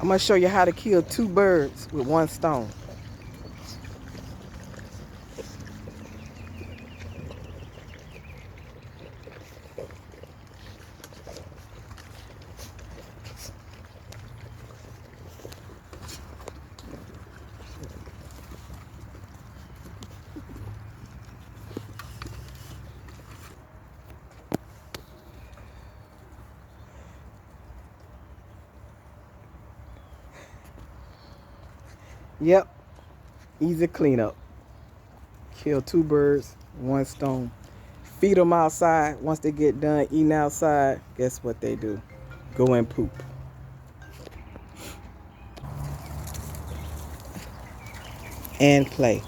I'm gonna show you how to kill 2 birds with 1 stone. Yep, easy cleanup. Kill 2 birds, 1 stone. Feed them outside. Once they get done eating outside, guess what they do? Go and poop. And play.